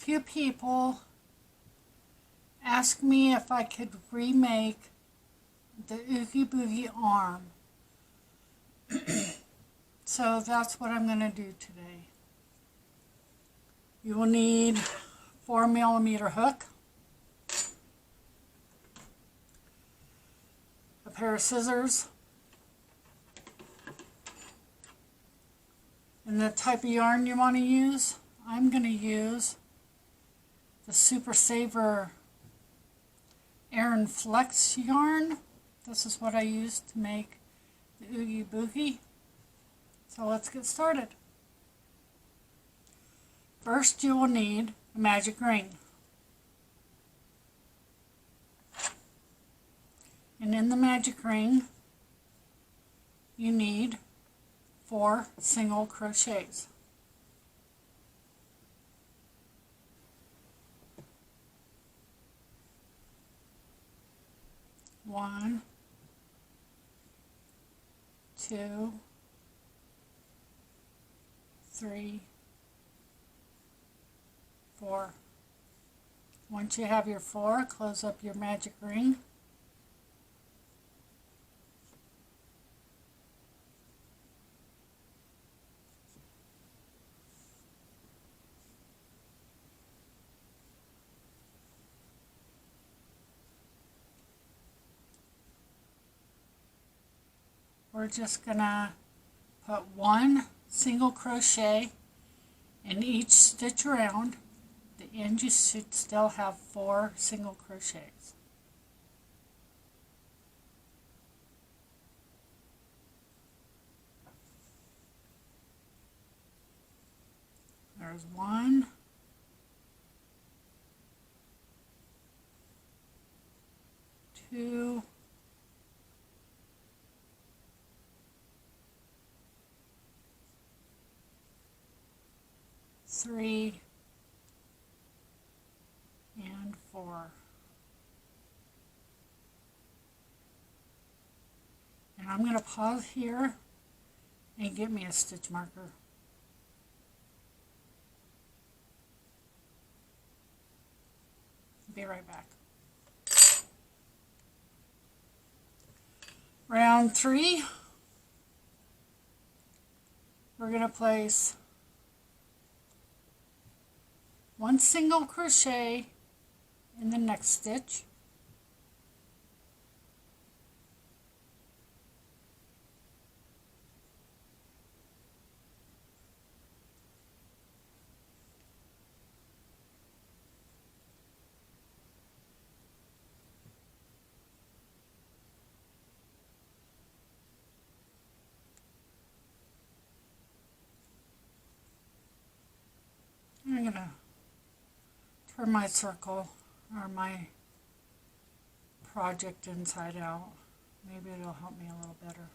few people asked me if I could remake the Oogie Boogie arm. So that's what I'm going to do today. You will need 4mm hook, a pair of scissors, and the type of yarn you want to use. I'm going to use the Super Saver Aran Flex yarn. This is what I used to make the Oogie Boogie. So let's get started. First you will need a magic ring. And in the magic ring you need 4 single crochets. 1, 2, 3, 4. Once you have your 4, close up your magic ring. We're just gonna put 1 single crochet in each stitch around. The end you should still have 4 single crochets. There's 1, 2, 3, and 4. And I'm going to pause here and get me a stitch marker. Be right back. Round 3, we're going to place 1 single crochet in the next stitch, I'm going to turn my circle or my project inside out. Maybe it'll help me a little better.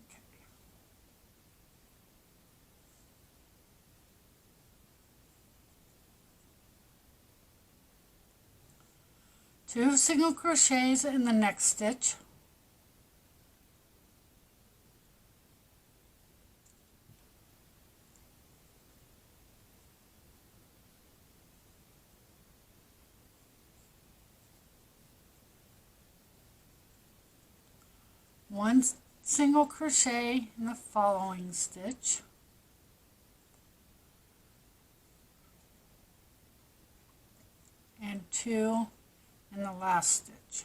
Okay. 2 single crochets in the next stitch. One single crochet in the following stitch, and 2 in the last stitch.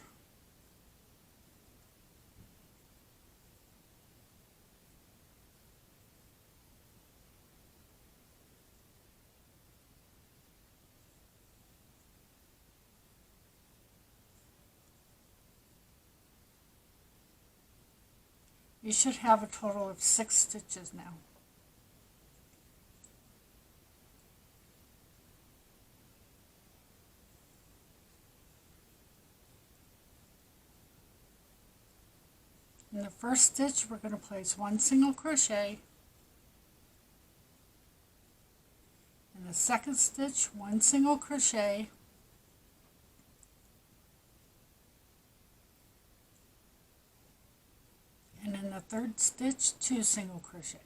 You should have a total of 6 stitches now. In the first stitch, we're going to place 1 single crochet. In the second stitch, 1 single crochet. and in the third stitch 2 single crochet.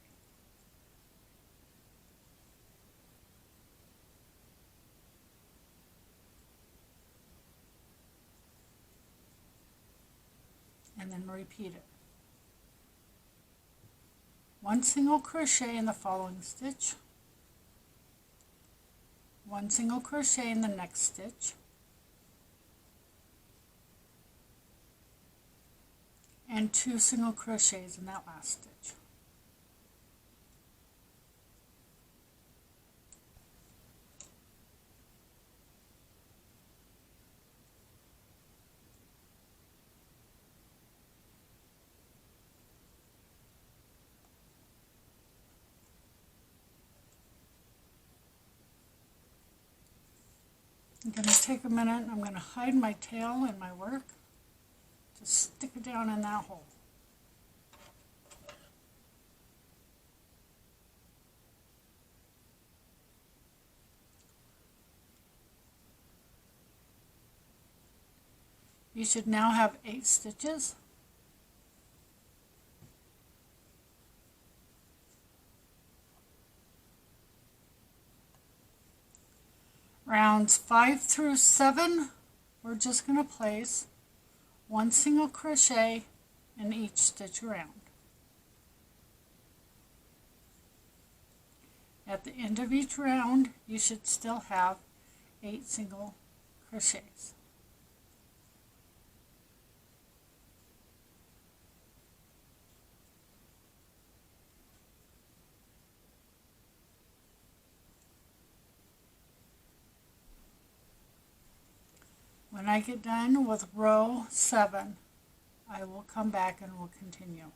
And then repeat it. 1 single crochet in the following stitch, 1 single crochet in the next stitch, and 2 single crochets in that last stitch. I'm going to take a minute and I'm going to hide my tail in my work. Just stick it down in that hole. You should now have 8 stitches. Rounds 5 through 7, we're just going to place 1 single crochet in each stitch around. At the end of each round, you should still have 8 single crochets. When I get done with row 7, I will come back and we'll continue.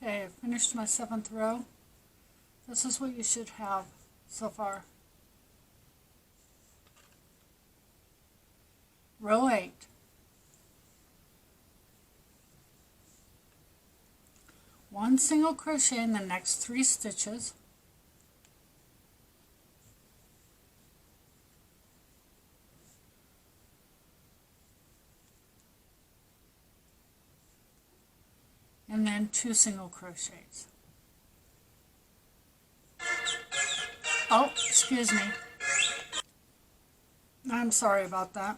Okay, I've finished my 7th row. This is what you should have so far. Row 8. One single crochet in the next 3 stitches. And then 2 single crochets. Oh, excuse me. I'm sorry about that.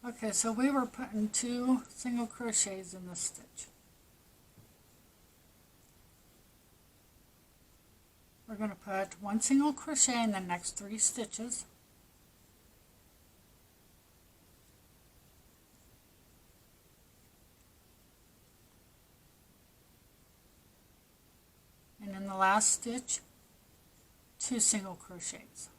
Okay, so we were putting 2 single crochets in this stitch. We're going to put 1 single crochet in the next 3 stitches. And in the last stitch, 2 single crochets.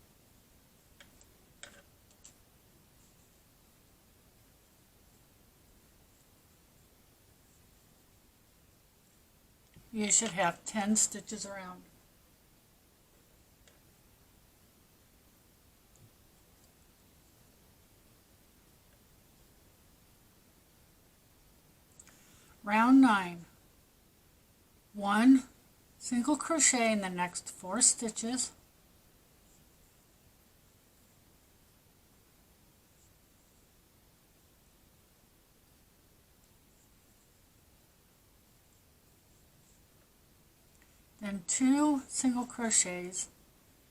You should have 10 stitches around. Round 9. 1 single crochet in the next 4 stitches. Then 2 single crochets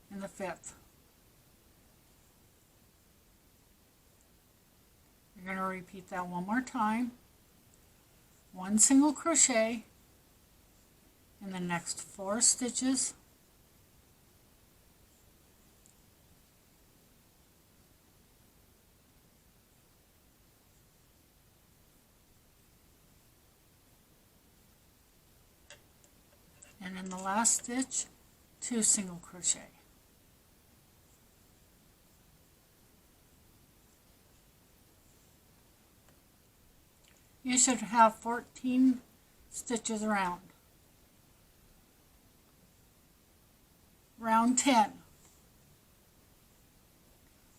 in the 5th. You're going to repeat that one more time. 1 single crochet in the next 4 stitches. And in the last stitch, 2 single crochet. You should have 14 stitches around. Round 10.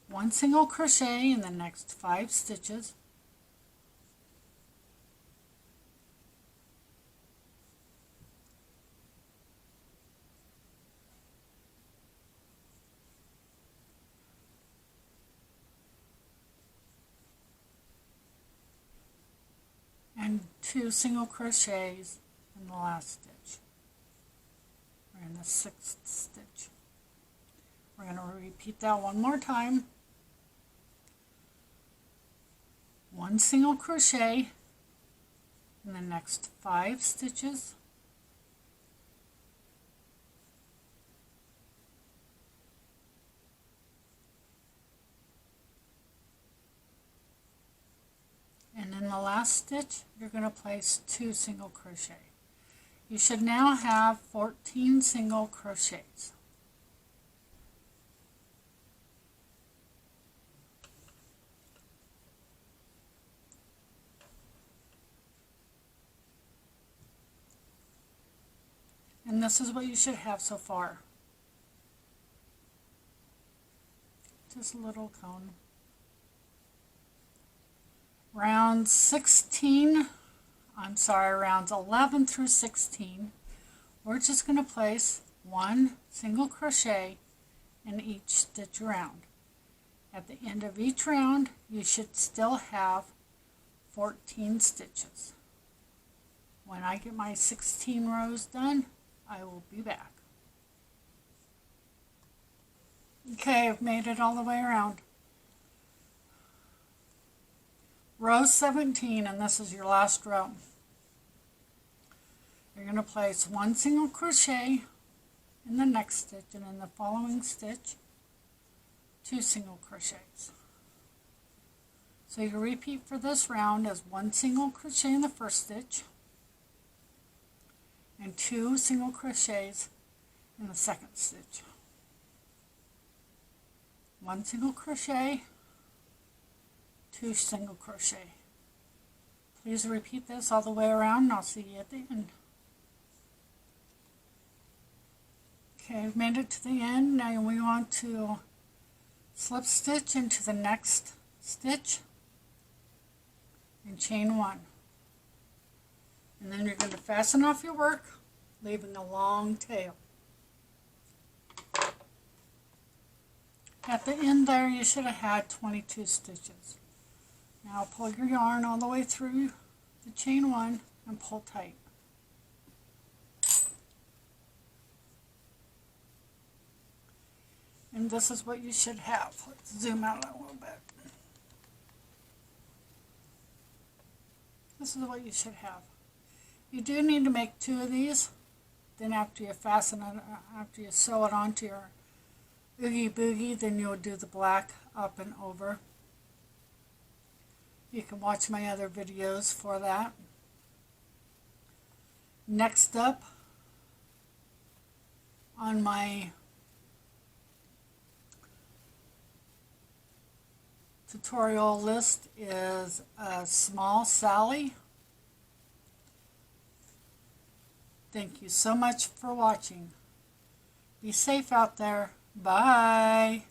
1 single crochet in the next 5 stitches. and 2 single crochets in the last stitch, or in the 6th stitch. We're going to repeat that one more time. 1 single crochet in the next 5 stitches, and in the last stitch you're going to place 2 single crochet. You should now have 14 single crochets. And this is what you should have so far. Just a little cone. Rounds 11 through 16, we're just going to place 1 single crochet in each stitch around. At the end of each round, you should still have 14 stitches. When I get my 16 rows done, I will be back. Okay, I've made it all the way around. Row 17, and this is your last row. You're going to place 1 single crochet in the next stitch, and in the following stitch, 2 single crochets. So you repeat for this round as 1 single crochet in the first stitch, and 2 single crochets in the second stitch. 1 single crochet, 2 single crochet. Please repeat this all the way around, and I'll see you at the end. Okay, I've made it to the end. Now we want to slip stitch into the next stitch and chain 1. And then you're going to fasten off your work, leaving a long tail. At the end there, you should have had 22 stitches. Now pull your yarn all the way through the chain 1 and pull tight. And this is what you should have. Let's zoom out a little bit. This is what you should have. You do need to make 2 of these. Then after you fasten it, after you sew it onto your Oogie Boogie, then you'll do the black up and over. You can watch my other videos for that. Next up on my tutorial list is a small Sally. Thank you so much for watching. Be safe out there. Bye.